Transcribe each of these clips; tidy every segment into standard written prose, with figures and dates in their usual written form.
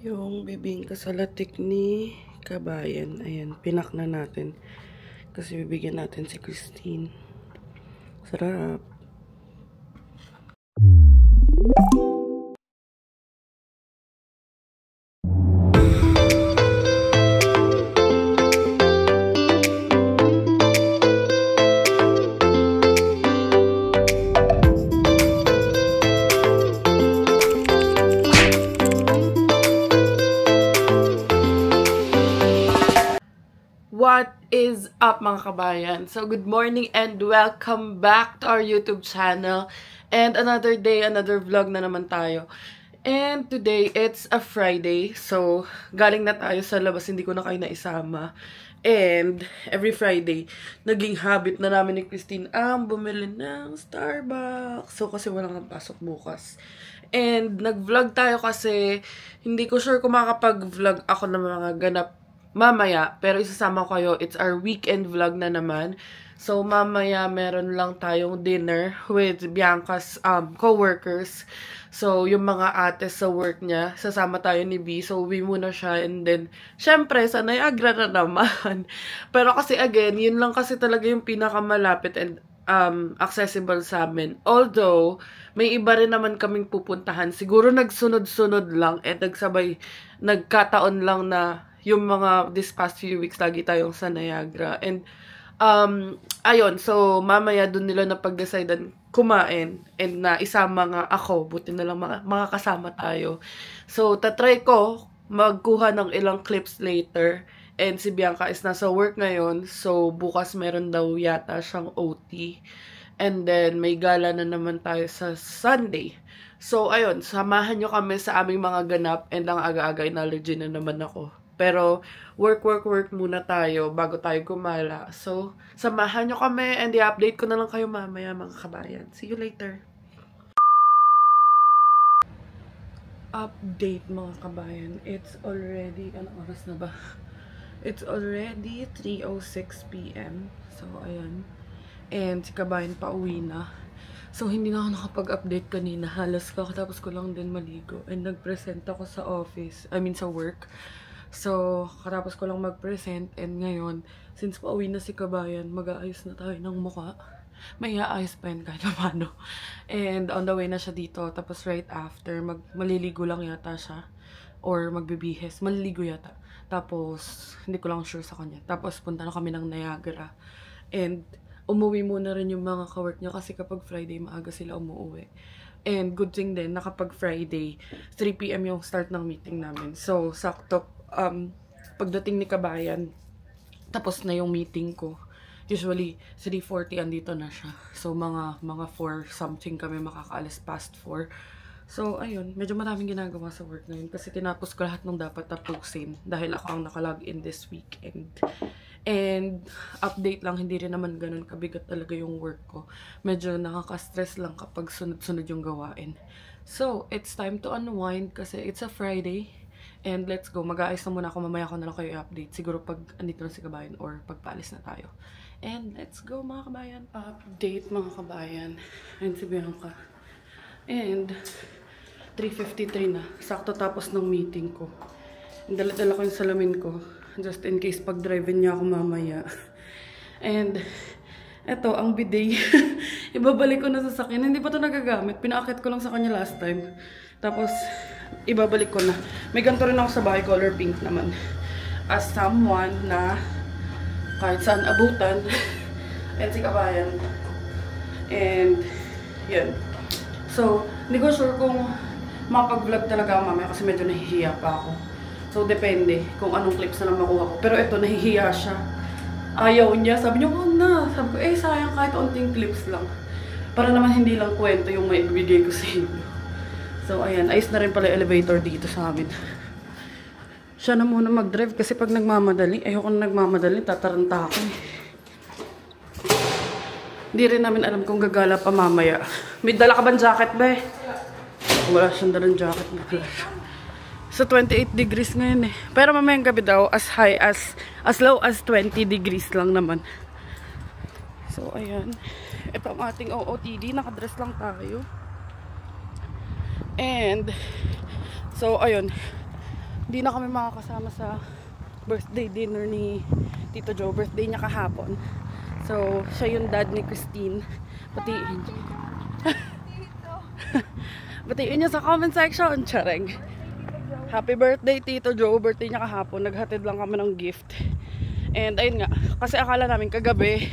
Yung bibingka sa latik ni Kabayan. Ayan, pinak na natin. Kasi bibigyan natin si Christine. Sarap. What is up mga kabayan? So good morning and welcome back to our YouTube channel. And another day, another vlog na naman tayo. And today, it's a Friday. So galing na tayo sa labas, hindi ko na kayo naisama. And every Friday, naging habit na namin ni Christine ang bumili ng Starbucks. So kasi walang pasok bukas. And nag-vlog tayo kasi hindi ko sure kung makakapag-vlog ako ng mga ganap mamaya, pero isasama ko kayo. It's our weekend vlog na naman. So, mamaya meron lang tayong dinner with Bianca's co-workers. So, yung mga ate sa work niya, sasama tayo ni B. So, uwi muna siya and then, syempre, sa Niagara na naman. Pero kasi again, yun lang kasi talaga yung pinakamalapit and accessible sa amin. Although, may iba rin naman kaming pupuntahan. Siguro nagsunod-sunod lang at nagkataon lang na yung mga this past few weeks lagi tayong sa Niagara. And ayun, so mamaya dun nila na pag-decidean kumain and na isama nga ako, buti na lang makakasama tayo. So tatry ko magkuha ng ilang clips later. And si Bianca is nasa work ngayon, so bukas meron daw yata siyang OT. And then may gala na naman tayo sa Sunday. So ayun, samahan nyo kami sa aming mga ganap and ang aga-aga allergy na naman ako. Pero, work muna tayo bago tayo gumala. So, samahan nyo kami and i-update ko na lang kayo mamaya mga kabayan. See you later. Update mga kabayan. It's already, anong oras na ba? It's already 3:06 PM. So, ayan. And si kabayan pa uwi na. So, hindi na ako nakapag-update kanina. Halos kakatapos ko lang din maligo. And nag-present ako sa office, sa work. So, katapos ko lang mag-present and ngayon, since pauwi na si Kabayan, mag-aayos na tayo ng mukha. May aayos pa yun kahit paano. And on the way na siya dito, tapos right after, maliligo lang yata siya. Or magbibihis, maliligo yata. Tapos, hindi ko lang sure sa kanya. Tapos, punta na kami ng Niagara. And, umuwi muna rin yung mga kawork niya kasi kapag Friday, maaga sila umuwi. And good thing din, nakapag Friday, 3 PM yung start ng meeting namin. So, sakto, pagdating ni Kabayan, tapos na yung meeting ko. Usually, 3:40 andito na siya. So, mga 4 something kami makakaalis past 4. So, ayun, medyo maraming ginagawa sa work ngayon kasi tinapos ko lahat ng dapat tapusin dahil ako ang nakalog-in this weekend. And, update lang, hindi rin naman ganun kabigat talaga yung work ko. Medyo nakaka-stress lang kapag sunod-sunod yung gawain. So, it's time to unwind kasi it's a Friday. And let's go. Mag-aayos na muna ako. Mamaya ko na lang kayo i-update. Siguro pag andito na si Kabayan or pagpaalis na tayo. And let's go mga kabayan. Update mga kabayan. And si Bianca. And 3:53 na. Sakto tapos ng meeting ko. Dala-dala ko yung salamin ko. Just in case pag-drive-in niya ako mamaya. And eto, ang bidet. Ibabalik ko na sa sakyan. Hindi pa ito nagagamit. Pinaakit ko lang sa kanya last time. Tapos, ibabalik ko na. May ganito rin ako sa bahay, color pink naman. As someone na kahit saan abutan. And si Kabayan. And, yun. So, hindi ko sure kung mapag-vlog talaga ako mamaya kasi medyo nahihiya pa ako. So, depende kung anong clips na lang makuha ko. Pero ito, nahihiya siya. Ayaw niya. Sabi niya, oh na. Sabi ko, sayang kahit onting clips lang. Para naman hindi lang kwento yung may ibigay ko sa inyo. So, ayan. Ayos na rin pala yung elevator dito sa amin. Siya na muna mag-drive kasi pag nagmamadali, ayoko na nagmamadali, tataranta ako eh. Hindi rin namin alam kung gagala pa mamaya. May dala ka bang jacket ba eh? Wala siyang dalang jacket. So, 28 degrees ngayon eh. Pero mamayang gabi daw, as low as 20 degrees lang naman. So, ayan. Ito ang ating OOTD. Nakadress lang tayo. And, so, ayun. Hindi na kami makakasama sa birthday dinner ni Tito Joe. Birthday niya kahapon. So, siya yung dad ni Christine. Batiin niyo. Batiin niyo sa comment section. Chareng. Happy birthday, Tito Joe. Birthday niya kahapon. Naghatid lang kami ng gift. And ayun nga, kasi akala namin kagabi,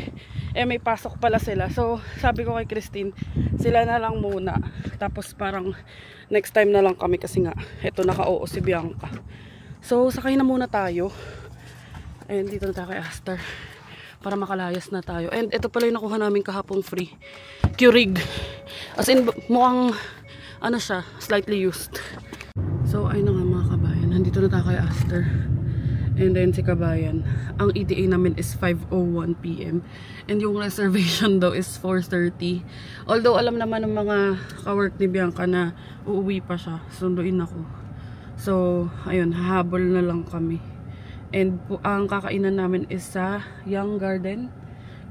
may pasok pala sila. So, sabi ko kay Christine, sila na lang muna. Tapos parang next time na lang kami kasi nga, eto naka-oo si Bianca. So, sakay na muna tayo. And dito na tayo kay Aster. Para makalayas na tayo. And ito pala yung nakuha namin kahapong free. Keurig. As in, mukhang, ano siya, slightly used. So, ayun na nga mga kabayan. Nandito na tayo kay Aster. And then si Kabayan. Ang ETA namin is 5:01 PM. And yung reservation daw is 4:30. Although alam naman ng mga kawork ni Bianca na uuwi pa siya. Sunduin ako. So, ayun, hahabol na lang kami. And ang kakainan namin is sa Young Garden.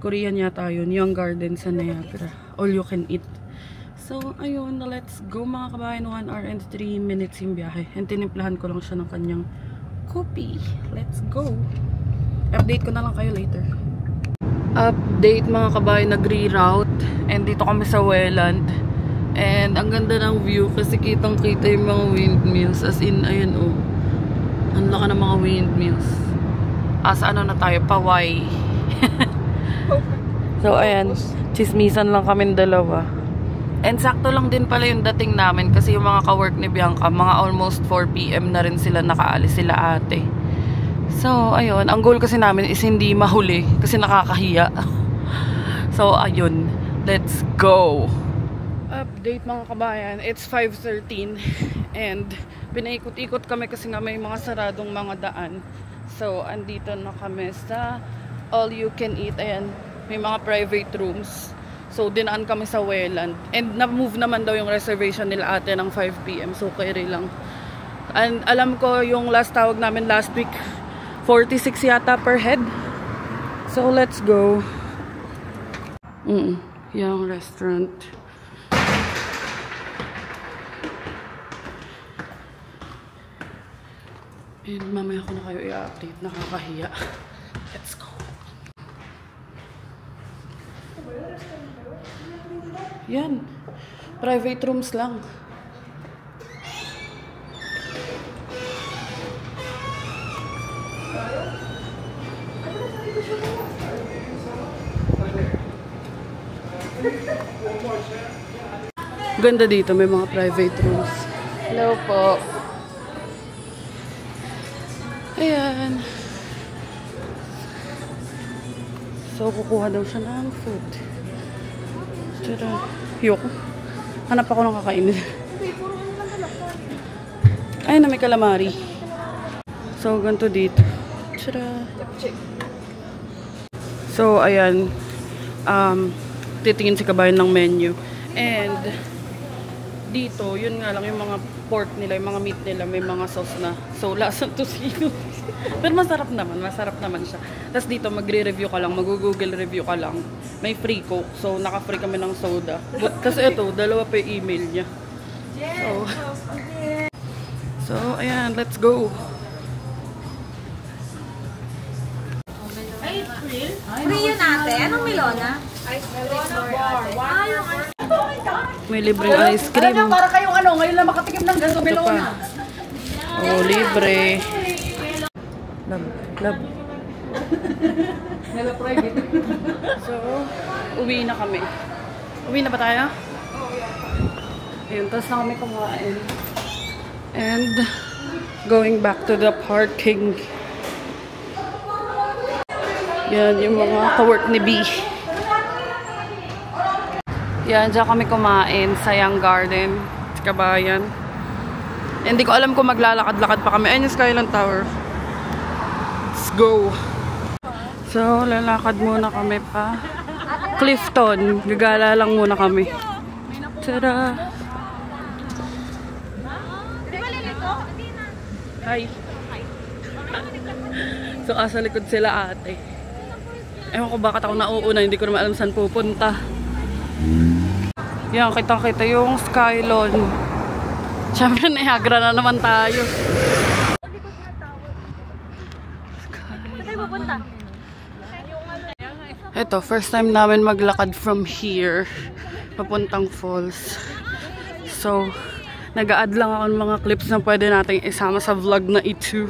Korean yata yun. Young Garden sa Niagara. All you can eat. So, ayun, let's go mga kabayan. 1 hour and 3 minutes yung biyahe. And tinimplahan ko lang siya ng kanyang copy. Let's go. Update ko na lang kayo later. Update mga kabayan, nag-reroute. And dito kami sa Welland. And ang ganda ng view kasi kitang kita yung mga windmills. As in, ayun oh. Ang laka ng mga windmills. Sa ano na tayo? Paway. So ayan, chismisan lang kami dalawa. And sakto lang din pala yung dating namin kasi yung mga ka-work ni Bianca, mga almost 4 PM na rin sila nakaalis, sila ate. So, ayun. Ang goal kasi namin is hindi mahuli kasi nakakahiya. So, ayun. Let's go! Update mga kabayan. It's 5:13 and pinaikot-ikot kami kasi nga may mga saradong mga daan. So, andito na kami sa all you can eat. Ayan. May mga private rooms. So, dinaan kami sa Welland. And na-move naman daw yung reservation nila ate ng 5 PM. So, kaya lang. And alam ko yung last tawag namin last week, 46 yata per head. So, let's go. Yung restaurant. And mamaya ko na kayo i-update. Nakakahiya. Let's go. Yan. Private rooms lang. Ganda dito. May mga private rooms. Hello po. Ayan. So, kukuha daw siya ng food. Tara. Yoko. Hanap ako ng kakainin. Ay, na may calamari. So, ganito dito. Tara. So, ayan. Titingin si Kabayan ng menu. And, dito, yun nga lang yung mga pork nila, yung mga meat nila, may mga sauce na. So, lasang tocino. Pero masarap naman siya. Tapos dito, magre-review ka lang, mag-google review ka lang. May free coke, so naka-free kami ng soda. Kasi ito, dalawa pa yung email niya. So, ayan, let's go. Ay, free yun ate. Anong Milona? May libreng ice cream. Para kayong ngayon lang makatikim ng gaso Milona. Oh, libre. Love. Hello, private. So, uwi na kami. Uwi na ba tayo? Ayun, tapos na kami kumain. And, going back to the parking. Yan, yung mga ka-work ni B. Yan, dyan kami kumain sa Young Garden. Sa Kabayan. Hindi ko alam kung maglalakad-lakad pa kami. Ayun yung Skyland Tower. Let's go! So, lalakad muna kami pa. Clifton. Gagala lang muna kami. Tada! Hi! So, asa likod sila ate. Ewan ko bakit ako nauuna. Hindi ko naman alam saan pupunta. Yan, kita-kita yung Skylon. Siyempre, Niagara na naman tayo. pupunta? Ito, first time namin maglakad from here papuntang falls. So, nag-a-add lang ako ng mga clips na pwede nating isama sa vlog na ito.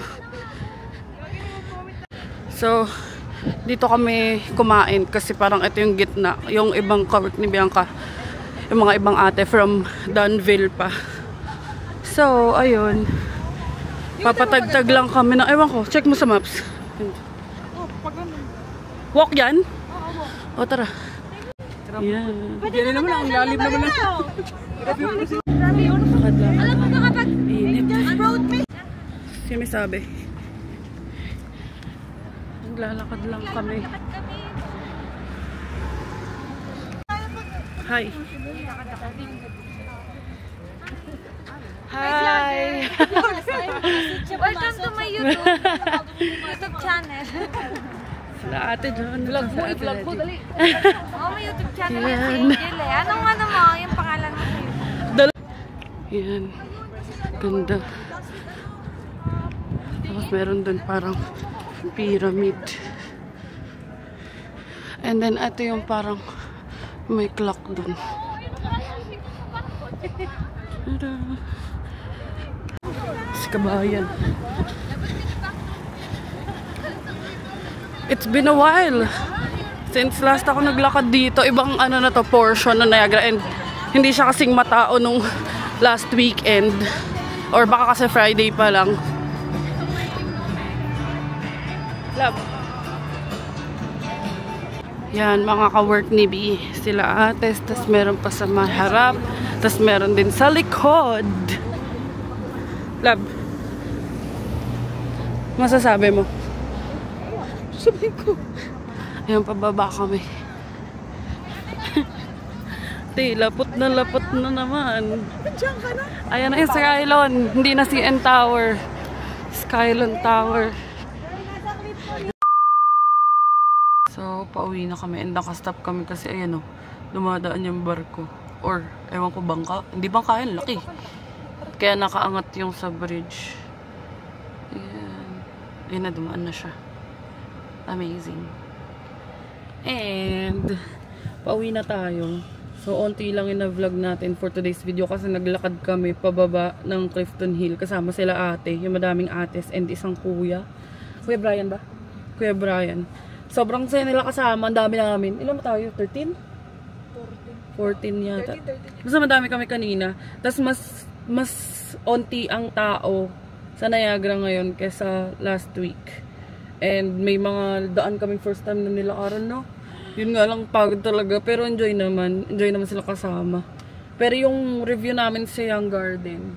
So, dito kami kumain kasi parang ito yung gitna. Yung ibang kawork ni Bianca, yung mga ibang ate from Danville pa. So, ayun. Papatagtag lang kami na, ewan ko, check mo sa maps. Walk yan? O, tara. Yan. Pwede naman ang lalim naman lang. Alam mo ba kapag just road me? Sino may sabi? Naglalakad lang kami. Hi. Hi. Welcome to my YouTube channel. Sila ate John. Vlog mo, dali. Oh, may YouTube channel yan si Angel eh. Anong ano mo? Yung pangalan mo sa YouTube? Yan. Ganda. Tapos meron dun parang pyramid. And then ito yung parang may clock dun. Si Kabayan. It's been a while since last ako naglakad dito. Ibang ano na to, portion na Niagara, and hindi siya kasing matao nung last weekend, or baka kasi Friday pa lang. Love. Yan, mga ka-work ni B. Sila ates, tas meron pa sa maharap, tas meron din sa likod. Love. Masasabi mo? Sabi ko. Ayan, pababa kami. Lapot na naman. Diyan ka na? Ayan na yung Skylon. Hindi na CN Tower. Skylon Tower. So, pauwi na kami. And nakastop kami kasi ayan o. Dumadaan yung barko. Or, ewan ko, bangka. Hindi bangka yan, laki. Kaya nakaangat yung sa bridge. Ayan. Ayan na, dumaan na siya. Amazing. And, pauwi na tayo. So, onti lang yung na-vlog natin for today's video kasi naglakad kami pababa ng Clifton Hill. Kasama sila ate, yung madaming ates, and isang kuya. Kuya Brian ba? Kuya Brian. Sobrang saya nila kasama. Ang dami namin. Ilan ba tayo? 13? 14 yata. 13. Basta madami kami kanina. Tapos mas onti ang tao sa Niagara ngayon kesa last week. And may mga daan kaming first time na nilakaran, no? Yun nga lang, pagod talaga. Pero enjoy naman. Enjoy naman sila kasama. Pero yung review namin sa Young Garden,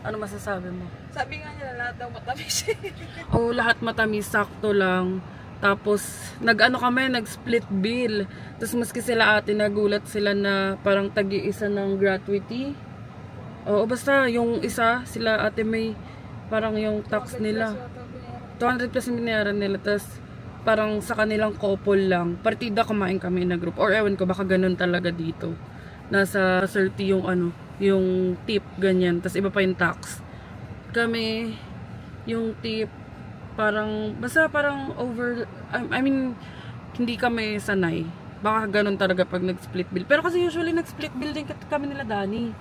ano masasabi mo? Sabi nga nila lahat daw matamis. Oo, lahat matamis. Sakto lang. Tapos, nag-ano kami, nag-split bill. Tapos, maski sila ate, nagulat sila na parang tagi-isa ng gratuity. Oo, basta yung isa, sila ate may parang yung tax nila. 200 plus yung binayaran nila. Tapos, parang sa kanilang couple lang. Partida kumain kami na group. Or ewan ko, baka ganun talaga dito. Nasa 30 yung ano, yung tip, ganyan. Tapos, iba pa yung tax. Kami, yung tip, parang, basta parang over, I mean, hindi kami sanay. Baka ganun talaga pag nag-split bill. Pero kasi usually nag-split bill din kami nila, Dani.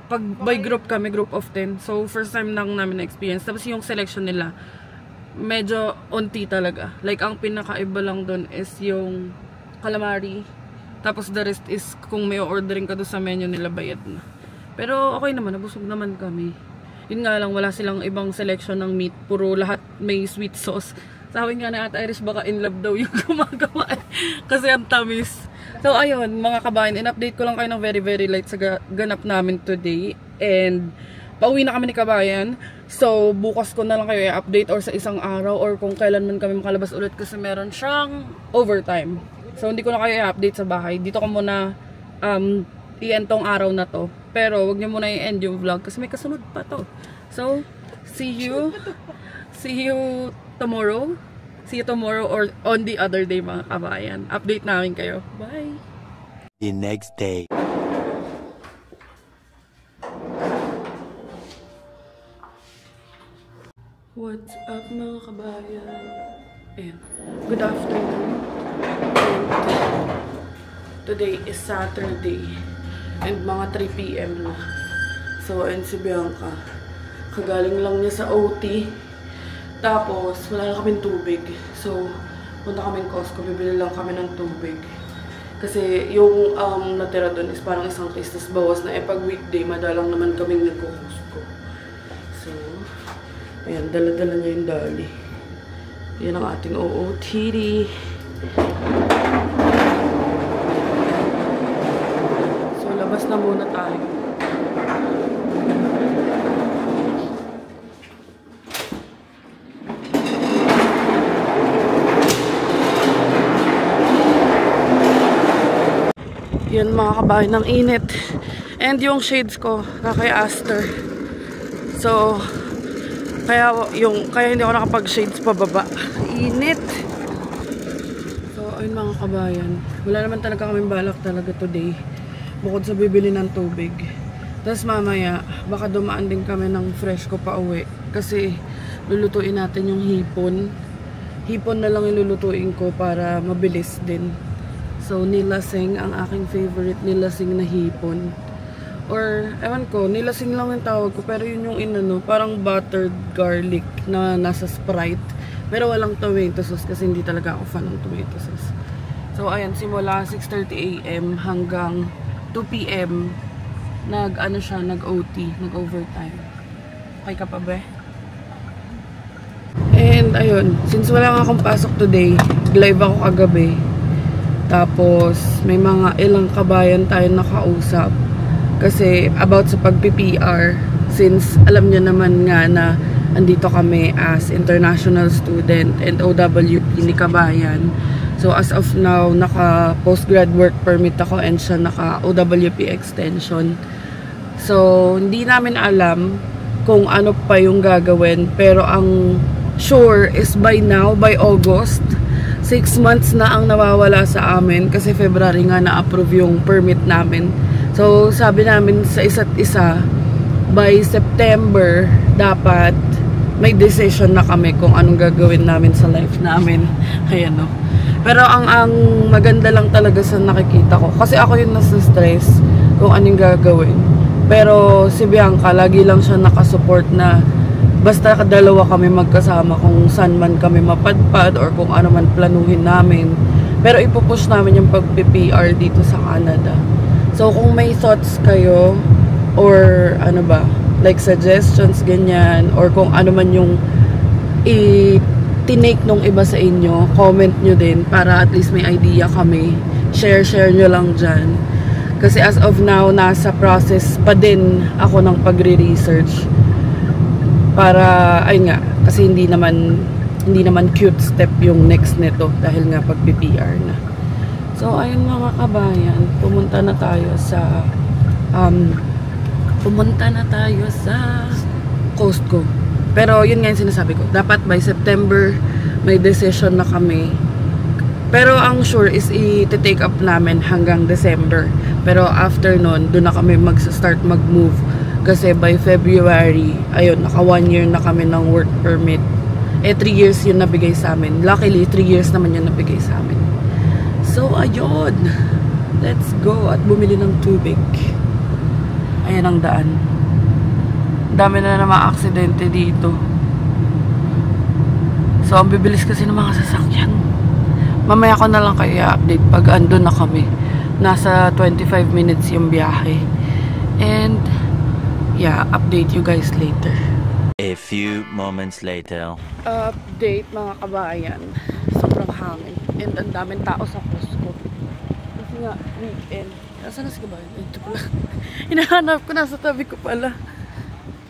Pag by group kami, group of 10. So, first time lang namin na-experience. Tapos yung selection nila, medyo onti talaga. Like, ang pinakaiba lang dun is yung calamari. Tapos the rest is, kung may ordering ka doon sa menu nila, bayad na. Pero okay naman, nabusog naman kami. Yun nga lang, wala silang ibang selection ng meat. Puro lahat may sweet sauce. Sabi nga na Ate Irish, baka in love daw yung gumagawa. Kasi ang tamis. So ayun, mga kabayan, in-update ko lang kayo ng very very light sa ganap namin today. And pauwi na kami ni Kabayan. So bukas ko na lang kayo i-update or sa isang araw or kung kailan man kami makalabas ulit kasi meron siyang overtime. So hindi ko na kayo i-update sa bahay. Dito ko muna i-end tong araw na to. Pero wag niyo muna i-end yung vlog kasi may kasunod pa to. So see you tomorrow. See you tomorrow or on the other day, mga kabayan. Update namin kayo. Bye! The next day. What's up mga kabayan? Ayan. Good afternoon. And today is Saturday. And mga 3 PM na. So, ayun si Bianca. Kagaling lang niya sa OT. Tapos, wala na kaming tubig. So, punta kaming Costco. Bibili lang kami ng tubig. Kasi yung natira doon is parang isang case. Tapos bawas na. Pag weekday, madalang naman kaming nagko-Costco. So, ayan, dala-dala niya yung dali. Yan ang ating OOTD. So, labas na muna tayo. Yan mga kabayan, ng init. And yung shades ko, kay Aster. So, kaya hindi ako nakapag-shades pababa. Init. So, ayun mga kabayan. Wala naman talaga kaming balak talaga today. Bukod sa bibili ng tubig. Tapos mamaya, baka dumaan din kami ng fresh ko pa uwi. Kasi, lulutuin natin yung hipon. Hipon na lang ilulutuin ko para mabilis din. So, nilasing, ang aking favorite nilasing na hipon. Or, ewan ko, nilasing lang yung tawag ko. Pero yun yung inano, parang buttered garlic na nasa Sprite. Pero walang tomato sauce kasi hindi talaga ako fan ng tomato sauce. So, ayan, simula 6:30 AM hanggang 2 PM, nag-OT, nag-overtime. Okay ka pa ba? And, ayun, since wala nga akong pasok today, live ako kagabi. Tapos, may mga ilang kabayan tayo nakausap. Kasi, about sa pag-PR, since alam nyo naman nga na andito kami as international student and OWP ni kabayan. So, as of now, naka-postgrad work permit ako and siya naka-OWP extension. So, hindi namin alam kung ano pa yung gagawin. Pero, ang sure is by now, by August, 6 months na ang nawawala sa amin kasi February nga na-approve yung permit namin. So, sabi namin sa isa't isa, by September, dapat may decision na kami kung anong gagawin namin sa life namin. Ayan o. Pero ang maganda lang talaga sa nakikita ko, kasi ako yung nasa stress kung anong gagawin. Pero si Bianca, lagi lang siya nakasupport na basta dalawa kami magkasama kung saan man kami mapadpad or kung ano man planuhin namin. Pero ipupush namin yung pag-PR dito sa Canada. So kung may thoughts kayo or ano ba, like suggestions, ganyan, or kung ano man yung tinake nung iba sa inyo, comment nyo din para at least may idea kami. Share nyo lang dyan. Kasi as of now, nasa process pa din ako ng pagre-research. Para, ayun nga, kasi hindi naman cute step yung next nito dahil nga pag-PR na. So, ayun mga kabayan, pumunta na tayo sa Costco. Pero, yun nga yung sinasabi ko. Dapat by September, may decision na kami. Pero, ang sure is i-take up namin hanggang December. Pero, after nun, doon na kami mag-start mag-move. Kasi by February, ayun, naka 1 year na kami ng work permit. 3 years yun nabigay sa amin. Luckily, 3 years naman yun nabigay sa amin. So, ayun. Let's go at bumili ng tubig. Ayan ang daan. Dami na mga aksidente dito. So, ang bibilis kasi ng mga sasakyan. Mamaya ko na lang kayo i-update pag andun na kami. Nasa 25 minutes yung biyahe. And, yeah, update you guys later. A few moments later. Update mga kabayan. Sobrang hangin. And ang daming tao sa Costco. Kasi nga, weekend. Saan na si kabayan? Ito pala. Hinahanap ko, nasa tabi ko pala.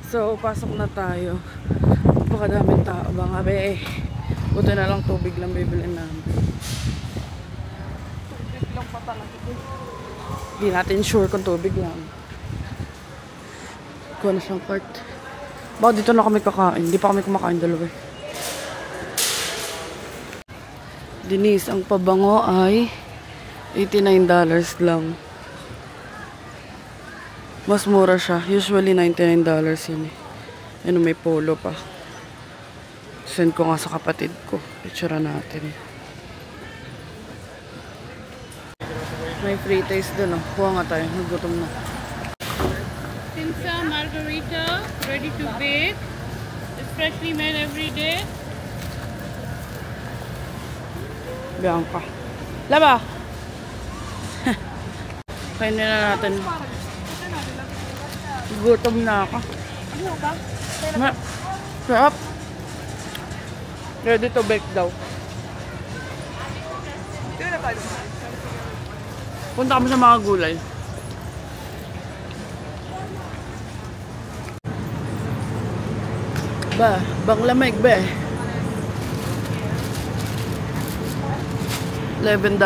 So, pasok na tayo. Baka daming tao. Baka buti na lang tubig lang bibilin namin. Tubig lang pa talaga. Hindi natin sure kung tubig lang. Kuha na siyang cart. Baka dito na kami kakain. Hindi pa kami kumakain dalawa. Denise, ang pabango ay $89 lang. Mas mura siya. Usually $99 yun eh. Ano, may polo pa. Send ko nga sa kapatid ko. Picture natin. May free taste dun, oh. Kuha nga tayo. Nagutom na. Pinsa margarita, ready to bake. It's freshly made every day. Bianca. Laba! Kainin na natin. Gutom na ako. Sarap. Ready to bake daw. Punta kami sa mga gulay. Ba, bang lamig ba eh. $11.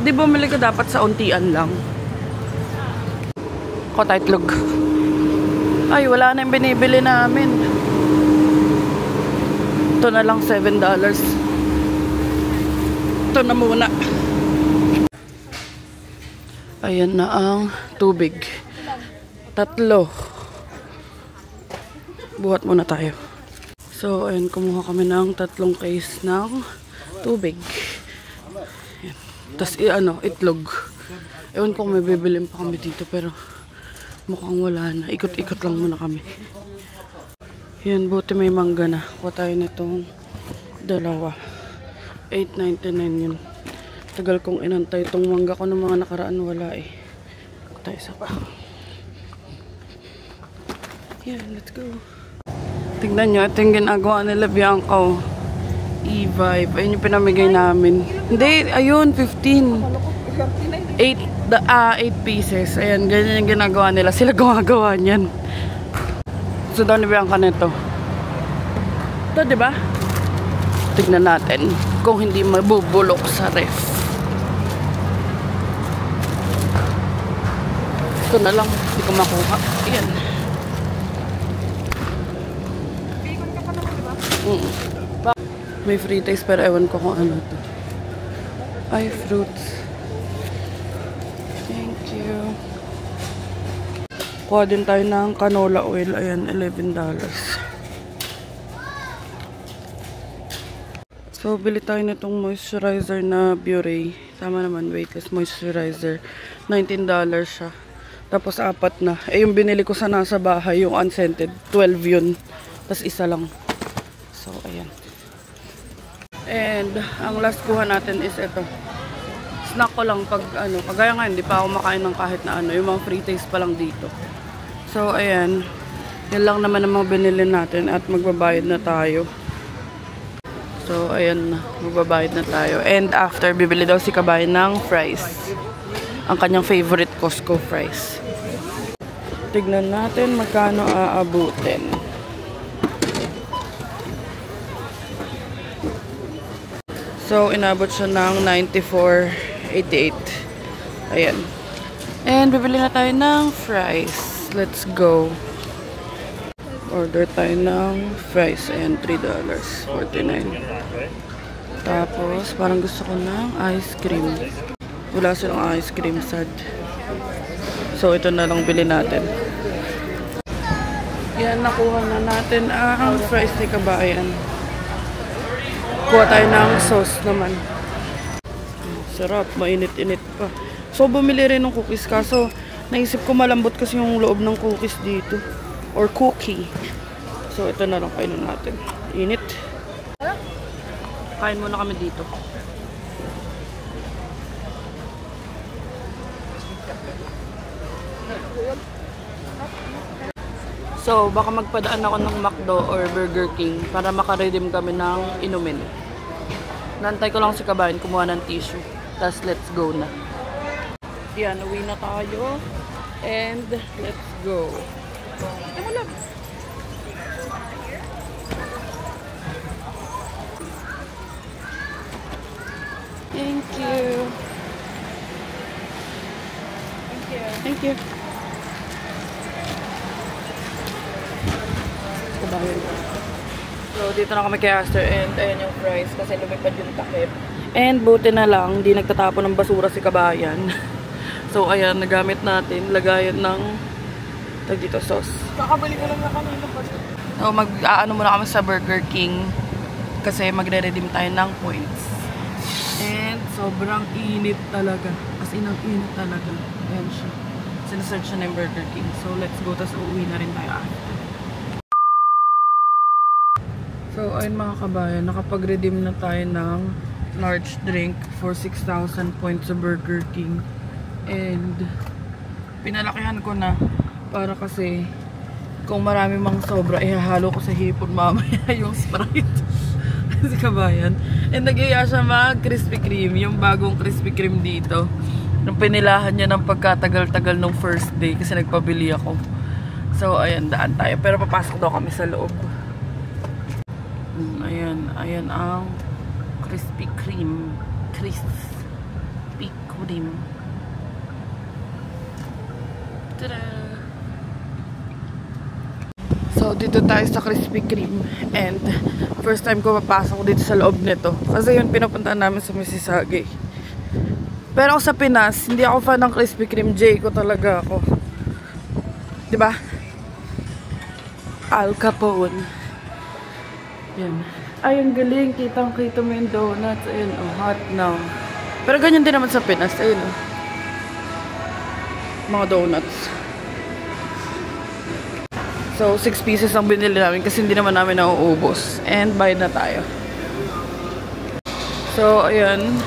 Di bumili ka dapat sa untian lang. Kota itlog. Ay, wala na yung binibili namin. Ito na lang $7. Ito na muna. Ayan na ang tubig. 3. Buhat muna tayo. So, ayan, kumuha kami ng 3 case ng tubig. Ayan. Tapos, itlog. Ewan ko kung may bibilin pa kami dito, pero mukhang wala na. Ikot-ikot lang muna kami. Ayan, buti may mangga na. Kuha tayo nitong 2. $8.99 yun. Tagal kong inantay itong mangga ko ng mga nakaraan. Wala eh. Kuha tayo isa pa. Yeah, let's go. Tignan nyo, ito yung ginagawa nila Bianca. E-Vibe. Ayun yung pinamigay namin. Hindi, ayun, 15. 8 pieces. Ayan, ganyan yung ginagawa nila. Sila gumagawa niyan. So, daw ni Bianca nito. Ito, diba? Tignan natin kung hindi mabubulok sa ref. Ito na lang. Hindi ko makuha. Ayan. May free taste pero ewan ko kung ano to. Ay, fruits. Thank you. Kuha din tayo ng canola oil. Ayan, $11. So, bili tayo nitong moisturizer na Biore. Tama naman, weightless moisturizer. $19 siya. Tapos, 4 na. Eh, yung binili ko sa nasa bahay, yung unscented. 12 yun. Tapos, isa lang. So, ayan. And, ang last kuha natin is ito. Snack ko lang pag, kagaya nga, hindi pa ako makain ng kahit na yung mga free taste pa lang dito. So, ayan. Yan lang naman ang mga binili natin at magbabayad na tayo. So, ayan na. Magbabayad na tayo. And after, bibili daw si Kabayan ng fries. Ang kanyang favorite Costco fries. Tignan natin magkano aabutin. So, inabot siya ng $94.88. Ayan. And, bibili na tayo ng fries. Let's go. Order tayo ng fries. Ayan, $3.49. Tapos, parang gusto ko ng ice cream. Wala silang ice cream, sad. So, ito na lang bili natin. Yan, nakuha na natin ang fries ni Kabayan. Kuha tayo ng sauce naman. Sarap, mainit-init pa. So, bumili rin ng cookies. Kaso, naisip ko malambot kasi yung loob ng cookies dito. Or cookie. So, ito na lang kainin natin. Init. Kain muna kami dito. So, baka magpadaan ako ng McDo or Burger King para makaredeem kami ng inumin. Nantay ko lang si Kabayan kumuha ng tissue. Tapos, let's go na. Yan, uwi na tayo. And, let's go. Ito mo lang. Thank you. Thank you. Thank you. So, dito na kami kay Aster and ayan yung fries kasi lumipad yung takip. And buti na lang, hindi nagtatapon ng basura si Kabayan. So, ayan, nagamit natin. Lagayan ng tag dito, sauce. Kakabali ko lang na kanina pa. So, mag-aano muna kami sa Burger King kasi magre-redeem tayo ng points. And sobrang init talaga. As in, ang init talaga. Ayan siya. Sinesearch siya ng Burger King. So, let's go. Tapos uuwi na rin tayo after. So, ayun mga kabayan. Nakapag-redeem na tayo ng large drink for 6,000 points sa Burger King. And pinalakihan ko na para kasi kung marami mang sobra, ihahalo ko sa hipon mamaya yung Sprite. Kasi kabayan. And nag-iya siya mag-Krispy Kreme. Yung bagong Krispy Kreme dito. Nung pinilahan niya ng pagkatagal-tagal nung first day kasi nagpabili ako. So, ayan, daan tayo. Pero papasok daw kami sa loob. Ayan, ayan ang Krispy Kreme. Krispy Kreme. Tada! So, dito tayo sa Krispy Kreme. And, first time ko papasok dito sa loob nito. Kasi yun, pinupuntahan namin sa Mississauga. Pero ako sa Pinas, hindi ako fan ng Krispy Kreme. J ko talaga ako. Diba? Al Capone. Yan. Ay, ang galing. Kitang-kita mo yung donuts. Ayun, oh, hot now. Pero ganyan din naman sa Pinas. Ayun, oh. Mga donuts. So, 6 pieces ang binili namin kasi hindi naman namin nauubos. And, bayad na tayo. So, ayan.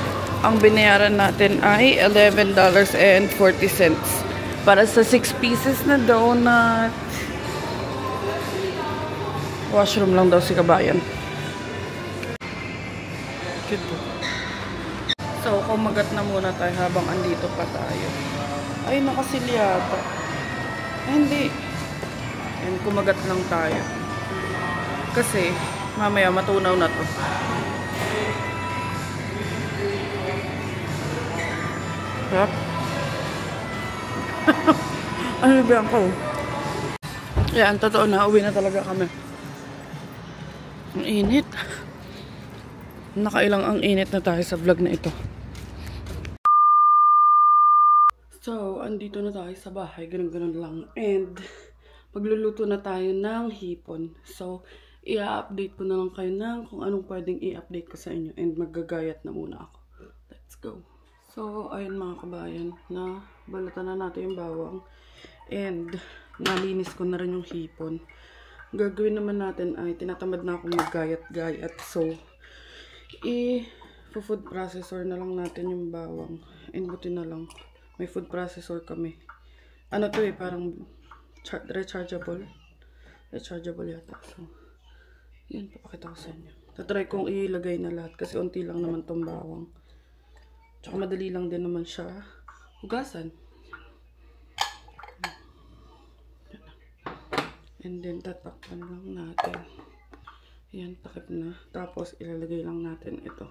Ang binayaran natin ay $11.40 para sa 6 pieces na donut. Washroom lang daw si kabayan. So, kumagat na muna tayo habang andito pa tayo. Ay, nakasilyata. Ay, hindi. And kumagat lang tayo. Kasi, mamaya matunaw na to. Sarap. Ano ba ko? Yan, totoo na. Uwi na talaga kami. Ang init. Nakailang ang init na tayo sa vlog na ito. So, andito na tayo sa bahay. Ganun-ganun lang. And, magluluto na tayo ng hipon. So, i-update ko na lang kayo ng kung anong pwedeng i-update ko sa inyo. And, maggagayat na muna ako. Let's go. So, ayun mga kabayan, na balatan na natin yung bawang. And, nalinis ko na rin yung hipon. Gagawin naman natin ay, tinatamad na ako maggayat-gayat. So, i-food processor na lang natin yung bawang. And, buti na lang. May food processor kami. Ano to eh, parang rechargeable yata. So, yun, papakita ko sa inyo. Tatry kong ilagay na lahat kasi unti lang naman tong bawang. Tsaka madali lang din naman siya hugasan. And then, tatakpan lang natin. Yan, takip na. Tapos, ilalagay lang natin ito.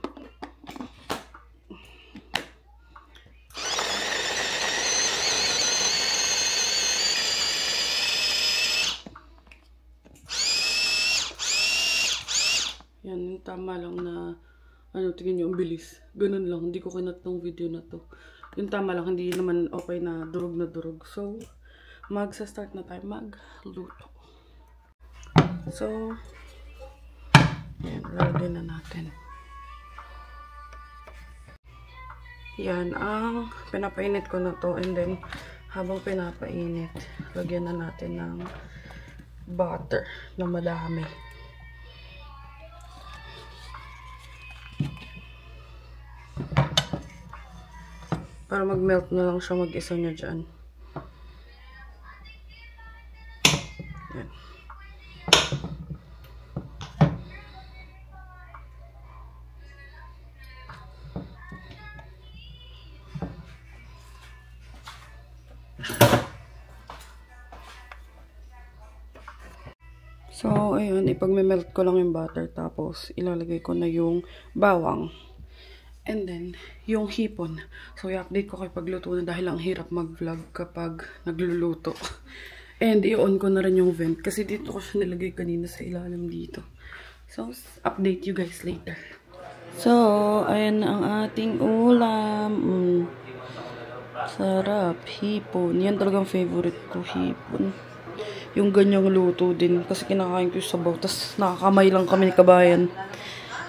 Yan, yung tama lang na, ano, tingin nyo, ang bilis. Ganun lang, hindi ko kinat tong video na to. Yung tama lang, hindi naman okay na durog na durog. So, magsa-start na tayo magluto. So, yan, lagay na natin. Yan, ang pinapainit ko na to. And then, habang pinapainit, lagyan na natin ng butter na madami. Para mag-melt na lang siya, mag-isa niya dyan. Yan. So, ayun, ipag-melt ko lang yung butter, tapos ilalagay ko na yung bawang. And then, yung hipon. So, i-update ko kayo pagluto na dahil ang hirap mag-vlog kapag nagluluto. And, i-on ko na rin yung vent kasi dito ko siya nilagay kanina sa ilalim dito. So, update you guys later. So, ayan ang ating ulam. Sarap. Hipon. Yan talagang favorite ko, hipon. yung ganyang luto din. Kasi kinakain ko yung sabaw. Tapos nakakamay lang kami ni kabayan.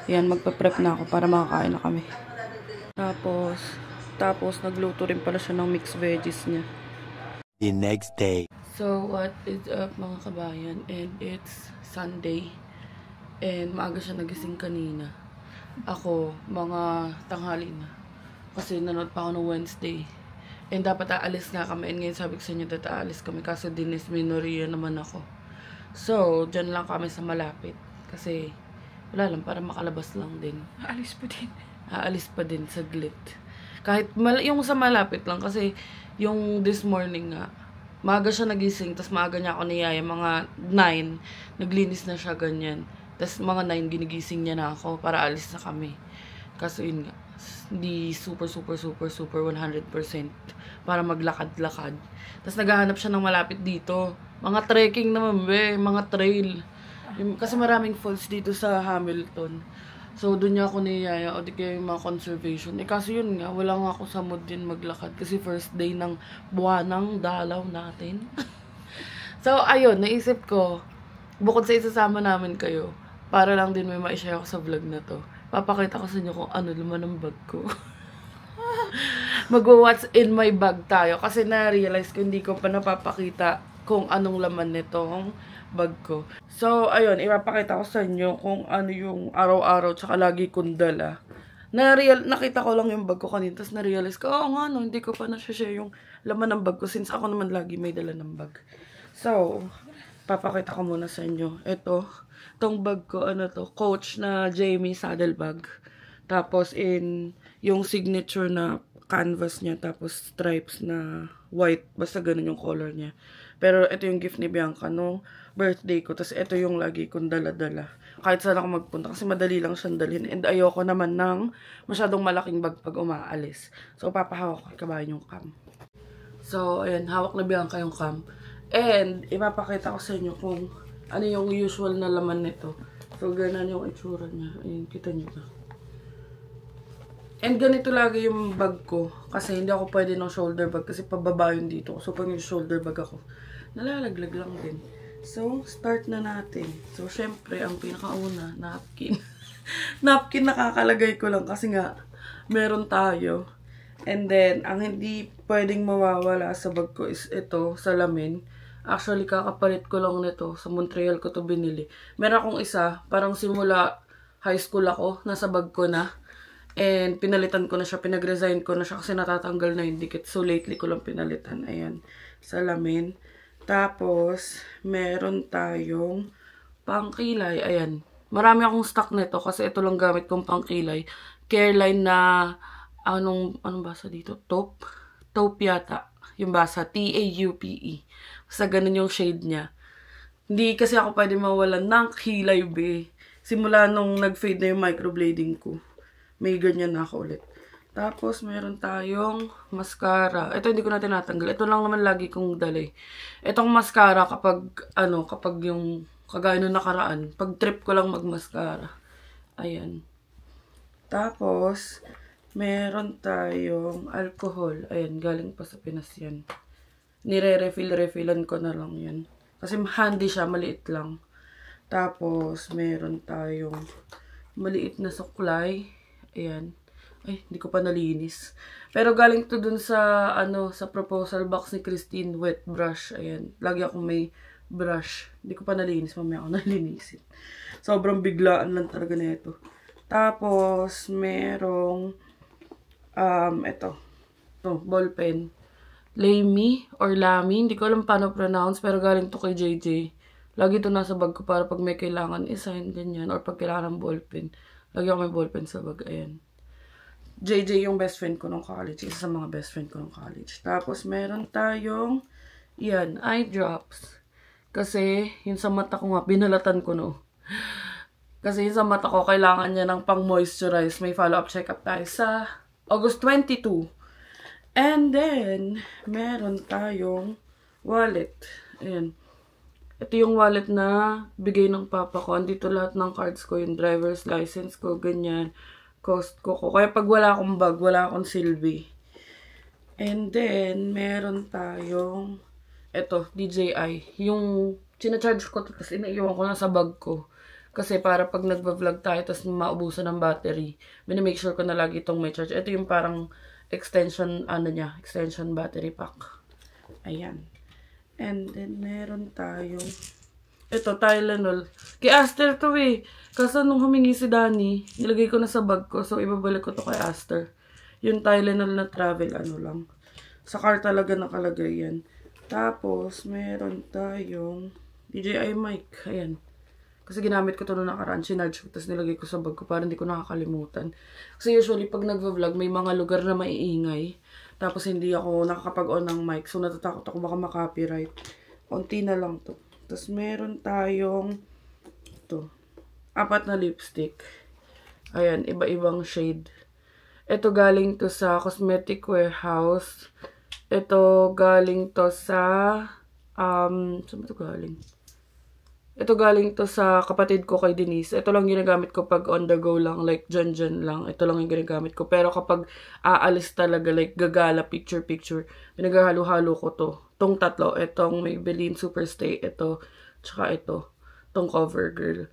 Yan, magpa-prep na ako para makakain na kami. Tapos nagluto rin pala siya ng mixed veggies niya. The next day. So, what is up mga kabayan? And it's Sunday. And maaga siya nagising kanina. Ako, mga tanghali na. Kasi nanood pa ako ng Wednesday. And dapat aalis nga kami. And ngayon sabi ko sa inyo, dapat aalis kami. Kaso dinis minoria naman ako. So, dyan lang kami sa malapit. Kasi, wala lang, para makalabas lang din. Aalis pa din, saglit. Kahit, yung sa malapit lang. Kasi, yung this morning nga, maaga siya nagising. Tapos maaga niya ako niyaya. Mga 9, naglinis na siya ganyan. Tapos mga 9, ginigising niya na ako para alis na kami. Kaso yun nga, hindi super 100% para maglakad-lakad. Tapos naghahanap siya ng malapit dito. Mga trekking naman, mga trail. Kasi maraming falls dito sa Hamilton. So, doon niya ako niyaya. O di kaya yung mga conservation. Kaso yun nga, wala nga ako sa mood din maglakad. Kasi first day ng buwanang dalaw natin. So, ayun, naisip ko, bukod sa isasama namin kayo, para lang din may ma-share ako sa vlog na to. Papakita ko sa inyo kung ano laman ng bag ko. Mag-what's in my bag tayo. Kasi na-realize ko hindi ko pa napapakita kung anong laman nitong bag ko. So, ayun, ipapakita ko sa inyo kung ano yung araw-araw tsaka lagi kong dala. Nakita ko lang yung bag ko kanina, tapos na-realize ko, oo nga no, hindi ko pa na-share yung laman ng bag ko since ako naman lagi may dala ng bag. So, papakita ko muna sa inyo. Itong bag ko, ano to, Coach na Jamie saddle bag. Tapos yung signature na canvas niya, tapos stripes na white, basta ganun yung color niya. Pero ito yung gift ni Bianca no birthday ko. Tapos ito yung lagi kong dala-dala. Kahit saan ako magpunta kasi madali lang siyang dalhin. And ayoko naman ng masyadong malaking bag pag umaalis. So papahawak ko kabayan yung cam. So ayan, hawak na Bianca yung cam. And ipapakita ko sa inyo kung ano yung usual na laman nito. So ganun yung itsura niya. Ayun, kita niyo ba? And ganito lagi yung bag ko. Kasi hindi ako pwede ng shoulder bag. Kasi pababa yun dito. So pag yung shoulder bag ako, nalalaglag lang din. So, start na natin. So, syempre, ang pinakauna, napkin. Napkin nakakalagay ko lang kasi nga, meron tayo. And then, ang hindi pwedeng mawawala sa bag ko is ito, salamin. Actually, kakapalit ko lang nito. Sa Montreal ko to binili. Meron akong isa, parang simula high school ako, nasa bag ko na. And pinalitan ko na siya, pinag-resign ko na siya kasi natatanggal na yung dikit. So, lately ko lang pinalitan. Ayan, salamin. Tapos, meron tayong pangkilay. Ayan. Marami akong stock nito kasi ito lang gamit kong pangkilay. Careline na, anong basa dito? Taupe? Taupe yata. Yung basa. T-A-U-P-E. Basta ganun yung shade niya. Hindi kasi ako pwede mawalan ng kilay, be. Simula nung nag-fade na yung microblading ko. May ganyan na ako ulit. Tapos, meron tayong mascara. Ito, hindi ko na tinatanggal. Ito lang naman lagi kong dalay. Itong mascara kapag yung kagaya nung nakaraan, pag trip ko lang mag-mascara. Ayan. Tapos, meron tayong alcohol. Ayan, galing pa sa Pinas yan. Nire-refill-refillan ko na lang yan. Kasi handy siya, maliit lang. Tapos, meron tayong maliit na suklay. Ayan. Ay, hindi ko pa nalinis. Pero galing to dun sa, sa proposal box ni Christine, wet brush. Ayan. Lagi akong may brush. Hindi ko pa nalinis. Mamaya ako nalinisin. Sobrang biglaan lang talaga na ito. Tapos, merong, ito, ballpen. Lamy or Lamy. Hindi ko alam paano pronounce, pero galing to kay JJ. Lagi to nasa bag ko para pag may kailangan i-sign, ganyan. Or pag kailangan ng ballpen. Lagi ako may ballpen sa bag. Ayan. JJ yung best friend ko nung college. Isa sa mga best friend ko nung college. Tapos, meron tayong, yan, eye drops. Kasi, yun sa mata ko nga, binalatan ko no. Kasi yun sa mata ko, kailangan niya ng pang-moisturize. May follow-up check-up tayo sa August 22. And then, meron tayong wallet. Ayan. Ito yung wallet na bigay ng papa ko. Andito lahat ng cards ko, yung driver's license ko, ganyan. Costco ko. Kaya pag wala akong bag, wala akong silbi. And then, meron tayong, Ito, DJI. Yung sinacharge ko, tapos inaiwan ko na sa bag ko. Kasi para pag nagva-vlog tayo, tapos maubusan ng battery, minimake sure ko na lagi itong may charge. Ito yung parang extension, extension battery pack. Ayan. And then, meron tayong, ito, Tylenol. Kay Aster to eh. Kasi nung humingi si Danny, nilagay ko na sa bag ko. So, ibabalik ko to kay Aster. Yung Tylenol na travel, lang. Sa car talaga nakalagay yan. Tapos, meron tayong DJI mic. Ayan. Kasi ginamit ko ito noong nakaraan, sinarge ko, tapos nilagay ko sa bag ko para hindi ko nakakalimutan. Kasi usually, pag nagva-vlog, may mga lugar na maiingay. Tapos hindi ako nakakapag-on ng mic. So, natatakot ako baka makopyright. Unti na lang to. Tapos, meron tayong ito. 4 na lipstick. Ayan, iba-ibang shade. Ito galing to sa Cosmetic Warehouse. Ito galing to sa... saan ba ito galing? Ito galing to sa kapatid ko kay Denise. Ito lang ginagamit ko pag on the go lang, like dyan lang. Ito lang yung ginagamit ko. Pero kapag aalis talaga, like gagala, picture, pinaghahalo-halo ko to. Tong tatlo, itong Maybelline Superstay, ito, tsaka ito, tong CoverGirl.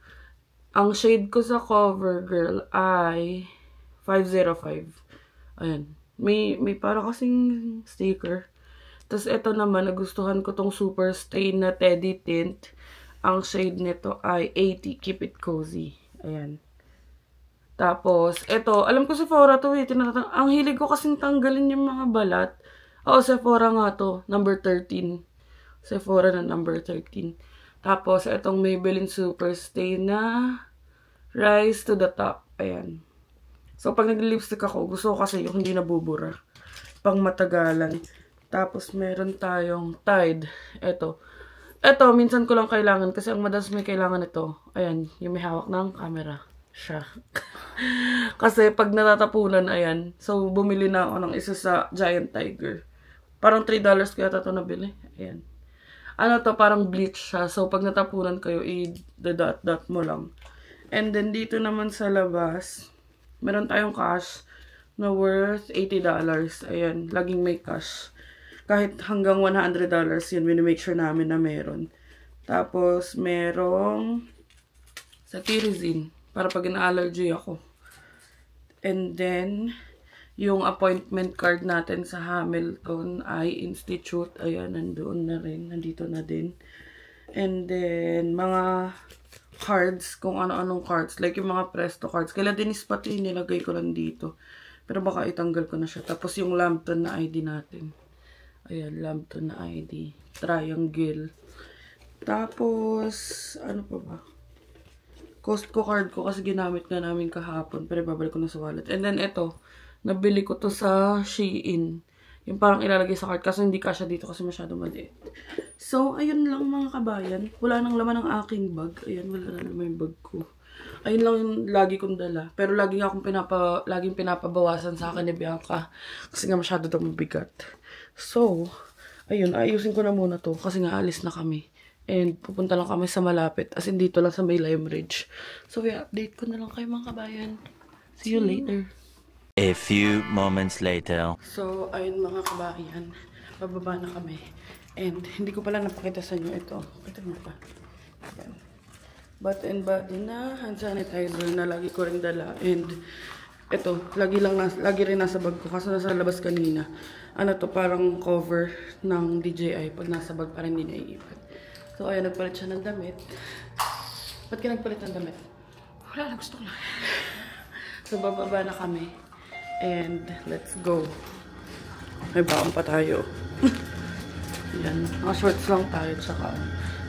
Ang shade ko sa CoverGirl ay 505. Ayan. May para kasing sticker. Tapos ito naman, nagustuhan ko tong Superstay na Teddy Tint. Ang shade nito ay 80. Keep it cozy. Ayan. Tapos, ito. Alam ko Sephora to eh. Ang hilig ko kasing tanggalin yung mga balat. Oo, Sephora nga to. Number 13. Sephora na number 13. Tapos, itong Maybelline Superstay na Rise to the Top. Ayan. So, pag nag-lipstick ako, gusto ko kasi yung hindi nabubura. Pang matagalan. Tapos, meron tayong Tide. Ito, minsan ko lang kailangan kasi ang madalas may kailangan ito. Ayan, yung may hawak ng camera. Siya. Kasi pag natatapunan, ayan. So, bumili na ako ng isa sa Giant Tiger. Parang $3 ko yata ito nabili. Ayan. Parang bleach siya. So, pag natapunan kayo, i-dot mo lang. And then, dito naman sa labas, meron tayong cash na worth $80. Ayan, laging may cash. Kahit hanggang $100 yun, minimake sure namin na meron. Tapos, merong cetirizine para pag ina-allergy ako. And then, yung appointment card natin sa Hamilton Eye Institute. Ayan, nandoon na rin. Nandito na din. And then, mga cards, kung ano-anong cards. Like yung mga Presto cards. Kaya Denise pati nilagay ko lang dito. Pero baka itanggal ko na siya. Tapos yung Lambton na ID natin. Ayan, Lambton na ID. Triangle. Tapos, ano pa ba? Costco card ko kasi ginamit na namin kahapon. Pero babalik ko na sa wallet. And then, ito. Nabili ko to sa Shein. Yung parang ilalagay sa card. Kasi hindi kasya dito kasi masyado maliit. So, ayun lang mga kabayan. Wala nang laman ng aking bag. Ayan, wala na naman yung bag ko. Ayun lang yung lagi kong dala. Pero laging pinapabawasan sa akin ni Bianca. Kasi nga masyado daw mabigat. So, ayun, ayusin ko na muna to kasi nga alis na kami. And pupunta lang kami sa malapit. As in dito lang sa may Lime Ridge. So, i-update ko na lang kayo mga kabayan. See you later. A few moments later. So, ayun mga kabayan. Bababa na kami. And hindi ko pala napakita sa inyo ito. Kita mo pa. Ayan. Bath and Body na hand sanitizer na lagi ko rin dala. And ito, lagi rin nasa bag ko kasi nasa labas kanina. Parang cover ng DJI pag nasa bag para hindi naiipit. So, ayan, nagpalit siya ng damit. Ba't ka nagpalit ng damit? Wala na, gusto ko lang. So, bababa na kami. And, let's go. May baon pa tayo. Yan, mga shorts lang tayo. Tsaka,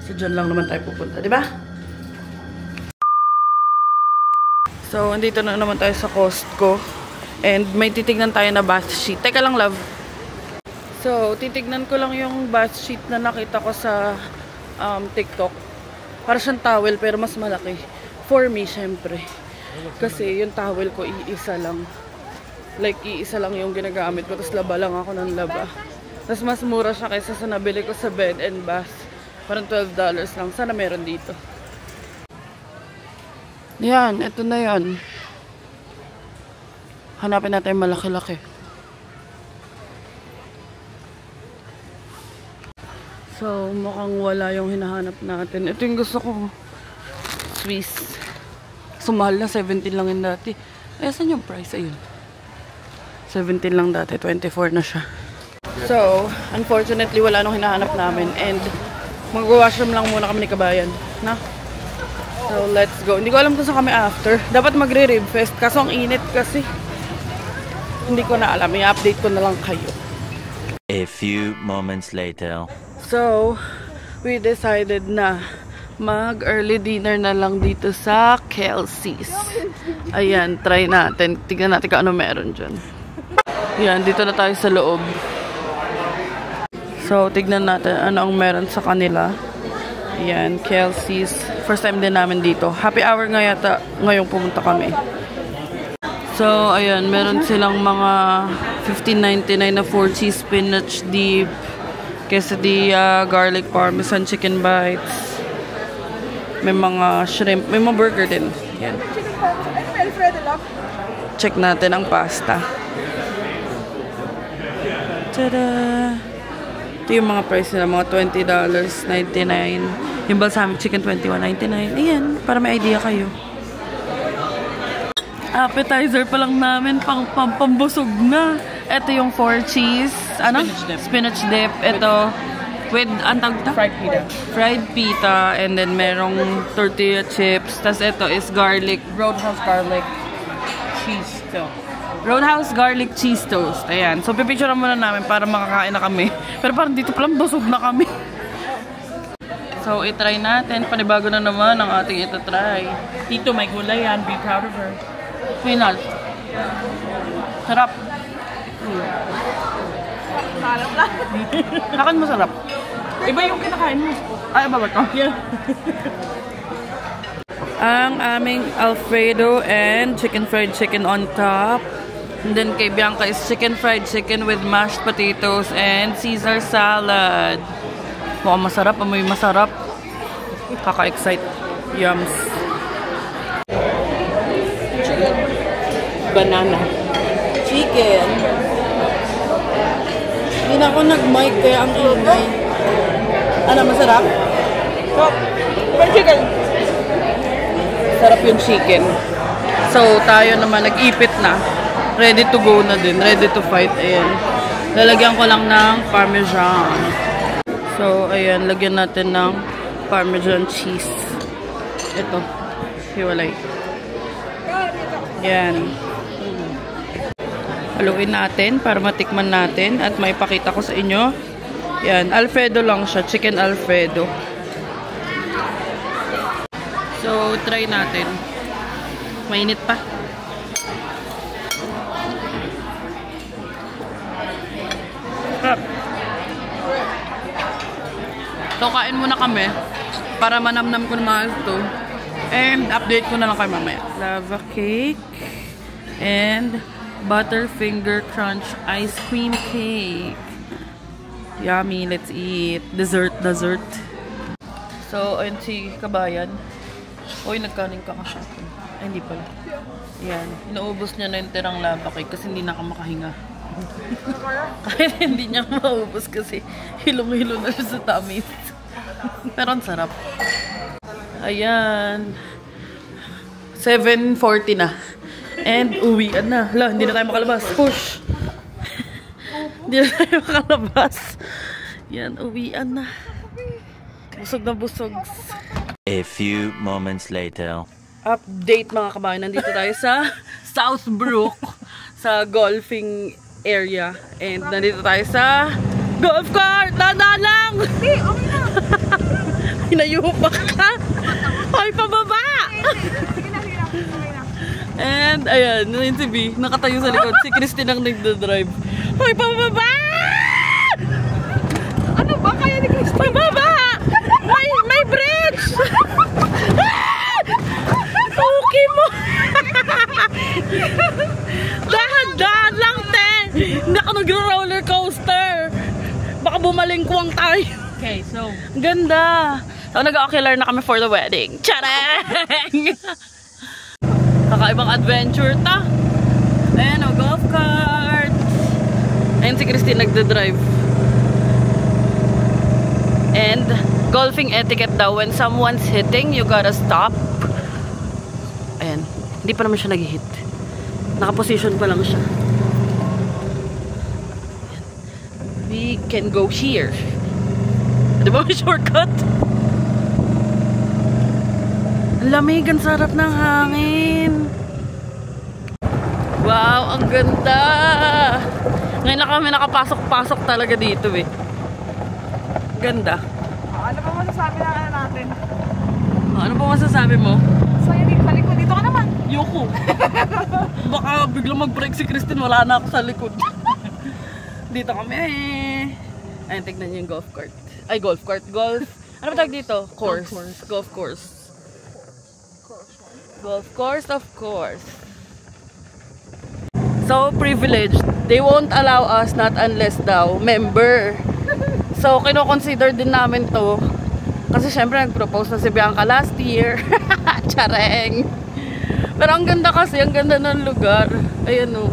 so, dyan lang naman tayo pupunta, di ba? So, andito na naman tayo sa Costco. And may titignan tayo na bath sheet. Teka lang, love. So, titignan ko lang yung bath sheet na nakita ko sa TikTok. Para siyang towel pero mas malaki. For me, syempre. Kasi yung towel ko, iisa lang. Like, iisa lang yung ginagamit ko. Tapos laba lang ako ng laba. Tapos mas mura siya kaysa sa nabili ko sa Bed and Bath. Parang $12 lang. Sana meron dito. Yan, ito na yan. Hanapin natin malaki-laki. So, mukhang wala yung hinahanap natin. Ito yung gusto ko. Swiss. Sumahal na, 17 lang yun dati. Ay, saan yung price? Ayun. 17 lang dati, 24 na siya. So, unfortunately, wala nung hinahanap namin. And, mag-washroom lang muna kami ni Kabayan. Na? So, let's go. Hindi ko alam kung saan kami after. Dapat magre-rib fest. Kaso ang init kasi. Hindi ko na alam. I-update ko na lang kayo. A few moments later. So, we decided na mag-early dinner na lang dito sa Kelsey's. Ayan, try natin. Tignan natin kung ano meron dyan. Ayan, dito na tayo sa loob. So, tignan natin ano ang meron sa kanila. Ayan, Kelsey's. First time din namin dito. Happy hour nga yata ngayong pumunta kami. So, ayan, meron silang mga $15.99 na 4-cheese spinach dip, quesadilla, garlic parmesan chicken bites. May mga shrimp, may mga burger din. Yan. Check natin ang pasta. Tada! Ito yung mga price nila, mga $20.99. Yung balsamic chicken, $21.99. Ayan, para may idea kayo. Appetizer pa lang namin, pambusog na. Ito yung 4 cheese. Ano? Spinach dip. Ito, with, antag ta? Fried pita. Fried pita. And then, merong tortilla chips. Tapos ito is garlic. Roadhouse garlic cheese toast. Roadhouse garlic cheese toast. Ayan. So, pipicturean muna namin para makakain na kami. Pero parang dito palang busog na kami. So, itry natin. Panibago na naman ang ating itatry. Tito, may gulay yan. Be proud of her. Final. Sarap. Sarap lang. Akin masarap. Iba yung kinakain mo. Ay, iba ba ito? Yeah. Ang aming Alfredo and chicken fried chicken on top. And then kay Bianca is chicken fried chicken with mashed potatoes and Caesar salad. Mukhang masarap. Amoy masarap. Kaka-excite. Yums. Chicken. Banana. Chicken. Hindi na ako nag-mic kaya ang ingay. Ano, masarap? Fried chicken. Sarap yung chicken. So, tayo naman nag-ipit na. Ready to go na din. Ready to fight. Ayan. Lalagyan ko lang ng parmesan. So, ayan. Lagyan natin ng parmesan cheese. Ito. Hiwalay. Ayan. Haluin natin para matikman natin. At may pakita ko sa inyo. Ayan. Alfredo lang siya. Chicken Alfredo. So, try natin. Mainit pa. So, kain muna kami para manamnam ko naman ito. And, update ko na lang kayo mamaya. Lava cake and Butterfinger Crunch ice cream cake. Yummy. Let's eat. Dessert. So, ayun si Kabayan. Uy, nagkaning kakashopping. Ay, hindi pala. Yan. Inuubos niya na yung tirang lava cake kasi hindi na makahinga. Kahit hindi niya maubos kasi hilong-hilo na siya sa tummy. Pero ang sarap. Ayan. 7:40 na. And uwian na. Hala, hindi na tayo makalabas. Push! Hindi na tayo makalabas. Yan, uwian na. Busog na busog. A few moments later. Update mga kabayan. Nandito tayo sa Southbrook. Sa golfing area. And nandito tayo sa golf cart! Tanda lang! Hindi, okay na. Hinayupak ka! Ay, pababa! Sige na. Okay na. And, ayan, yun si B. Nakatayo sa likod. Si Christine ang nagdadrive. Ay, pababa! Ano ba kaya ni Christine? Pababa! May bridge! Okay mo! Dahan-dahan lang, te! Hindi ako nag-roller coaster! Baka bumalingkwang tayo. Okay, so. Ganda! So, nag-ocular na kami for the wedding. Chareng! Kakaibang adventure ta. Ayan o, golf cart. Ayan si Christine nagda-drive. And golfing etiquette daw, when someone's hitting, you gotta stop. Ayan. Hindi pa naman siya nag-hit. Naka-position pa lang siya. Ayan. We can go here. Di ba may shortcut? Ang lamig, ang sarap ng hangin. Wow, ang ganda. Ngayon na kami nakapasok-pasok talaga dito eh. Ganda. Ano pa masasabi na natin? Ano pa masasabi mo? Sa'yo dito sa likod. Dito ka naman. Yoko. Baka biglang mag-break si Christine, wala na ako sa likod. Dito kami eh. Ayun, tignan niyo yung golf cart. Ay, golf cart. Golf. Ano ba tawag dito? Course. Golf course. Golf course, of course. So, privileged. They won't allow us not unless daw member. So, kino-consider din namin to. Kasi syempre, nag-propose na si Bianca last year. Chareng. Pero ang ganda kasi, ang ganda ng lugar. Ayan o.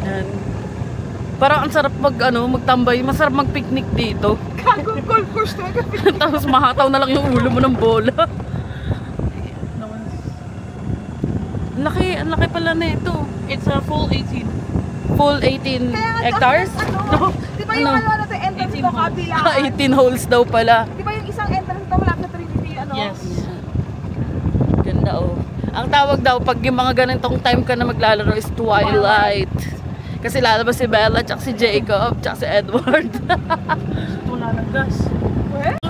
Ayan. Parang ang sarap magtambay. Masarap mag-picnic dito. Golf course na. Tapos mahataw na lang yung ulo mo ng bola. Ang laki pala na ito. It's a full 18. Full 18 hectares? No. Di ba yung ano natin, entrance to kabila? 18 holes daw pala. Di ba yung isang entrance to malapit sa Trinity, ano? Yes. Ganda oh. Ang tawag daw pag yung mga ganitong time ka na maglalaro is twilight. Kasi lalabas si Bella, tsaka si Jacob, tsaka si Edward. Wala ng gas.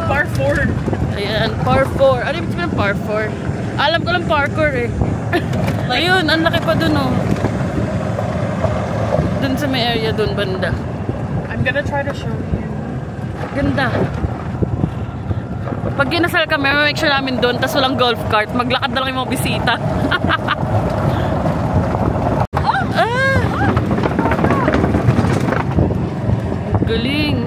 Par 4. Ayan, par 4. Ano yung sabihin par 4? Alam ko lang parkour eh. Ayun, ang laki pa dun oh. Dun sa may area dun banda. I'm gonna try to show you. Ganda. Pag ginasal kami, make sure namin dun, tas walang golf cart. Maglakad na lang yung mga bisita. Galing.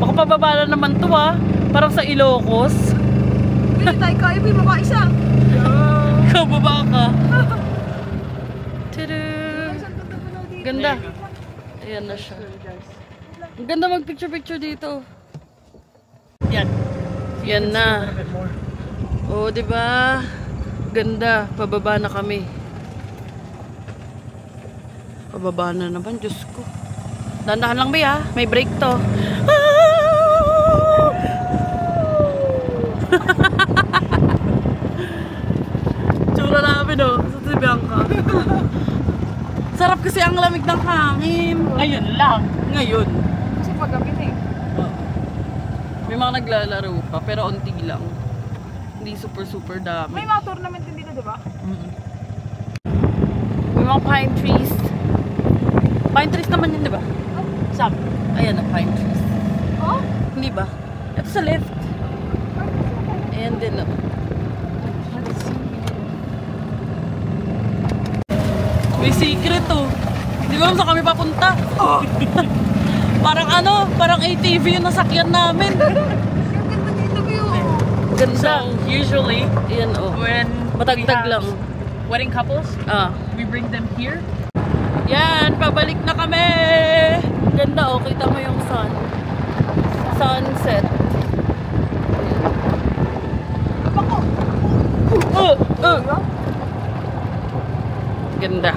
Baka pababa na naman to ah. Parang sa Ilocos. Hindi tayo kaya, may babae siya. Kababa ka. Tada! Ganda. Ayan na siya. Ang ganda mag-picture-picture dito. Yan. Yan na. Oh, diba? Ganda. Pababa na kami. Pababa na naman. Diyos ko. Dandahan lang ba ya? May break to. Tsura namin oh. Sa Bianca. Sarap kasi ang lamig ng hangin. Ayun lang. Ngayon. Kasi pag-gabi na eh. May mga naglalaro pa pero onti lang. Hindi super dami. May mga tournament din dito, di ba? May mga pine trees. Pine trees naman yun, di ba? Saan? Ayan na, pine trees. Oh? Hindi ba? Ito sa left. Ayan din oh. May secret oh. Hindi ko alam saan kami papunta. Oh. Parang ATV yung nasakyan namin. Yung ganda dito view. Ganda. So, usually, Ayan oh. when Matagtag lang. wedding couples, we bring them here. Yan, pabalik na kami. Ganda oh, kita mo yung sunset. Ganda.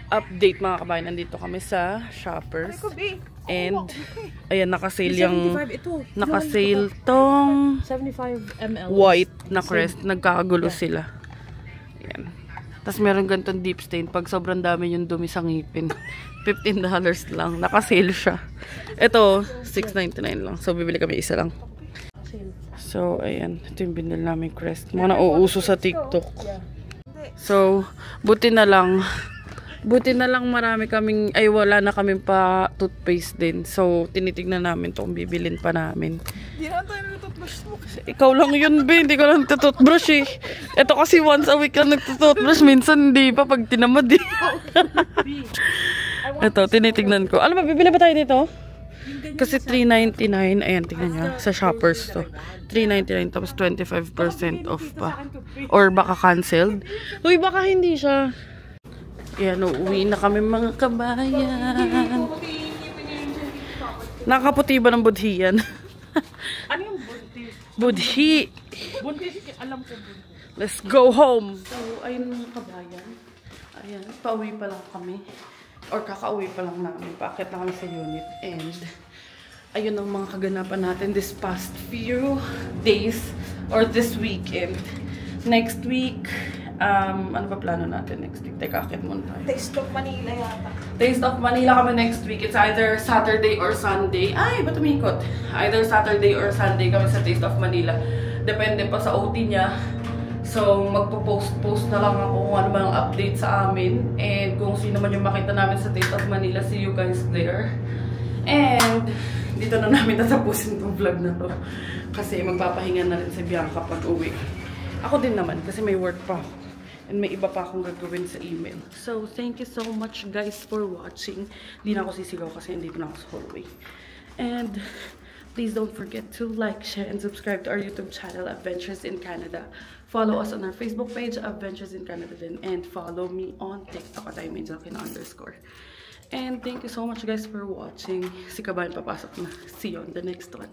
Update mga kabayan, nandito kami sa Shoppers. And ayan, nakasale yung nakasale tong 75 ml. white na crest. Nagkakagulo sila. Ayan. Tapos meron ganitong deep stain. Pag sobrang dami yung dumi sa ngipin, $15 lang. Nakasale siya. Ito, $6.99 lang. So, bibili kami isa lang. So, ayan. Ito yung binili namin crest. Mga nauuso sa TikTok. So, buti na lang marami kaming, ay wala na kaming pa toothpaste din. So, tinitignan namin ito kung bibilin pa namin. Hindi naman tayo nag-toothbrush mo. Ikaw lang yun, be. Hindi ko lang nagtutoothbrush eh. Ito kasi once a week lang nagtutoothbrush. Minsan hindi pa pag tinamad eh. Ito, tinitignan ko. Alam mo, bibili ba tayo dito? Kasi $3.99. Ayan, tingnan nyo. Sa Shoppers to. $3.99 tapos 25% off pa. Or baka canceled. Uy, baka hindi siya. Ayan, uuwi na kami mga kabayan. Nakaputi ba ng budhi yan? Ano yung bunti? Budhi. Bunti, alam ko bunti. Let's go home. So, ayun mga kabayan. Ayan, pauwi pa lang kami. Or kakauwi pa lang namin. Paakit na kami sa unit. And, ayun ang mga kaganapan natin this past few days. Or this weekend. Next week, ano ba plano natin next week? Teka, akit muna tayo. Taste of Manila yata. Taste of Manila kami next week. It's either Saturday or Sunday. Ay, ba't umikot? Either Saturday or Sunday kami sa Taste of Manila. Depende pa sa OT niya. So, magpo-post na lang ako kung ano ba ang update sa amin. And kung sino man yung makita namin sa Taste of Manila, see you guys there. And dito na namin tatapusin itong vlog na to. Kasi magpapahinga na rin si Bianca pag uwi. Ako din naman kasi may work pa ako. And may iba pa akong gagawin sa email. So, thank you so much guys for watching. Hindi na ako sisigaw kasi hindi ko na ako sa hallway. And please don't forget to like, share, and subscribe to our YouTube channel, Adventures in Canada. Follow us on our Facebook page, Adventures in Canada din. And follow me on TikTok at @. And thank you so much guys for watching. Si Kabayan papasok na. See you on the next one.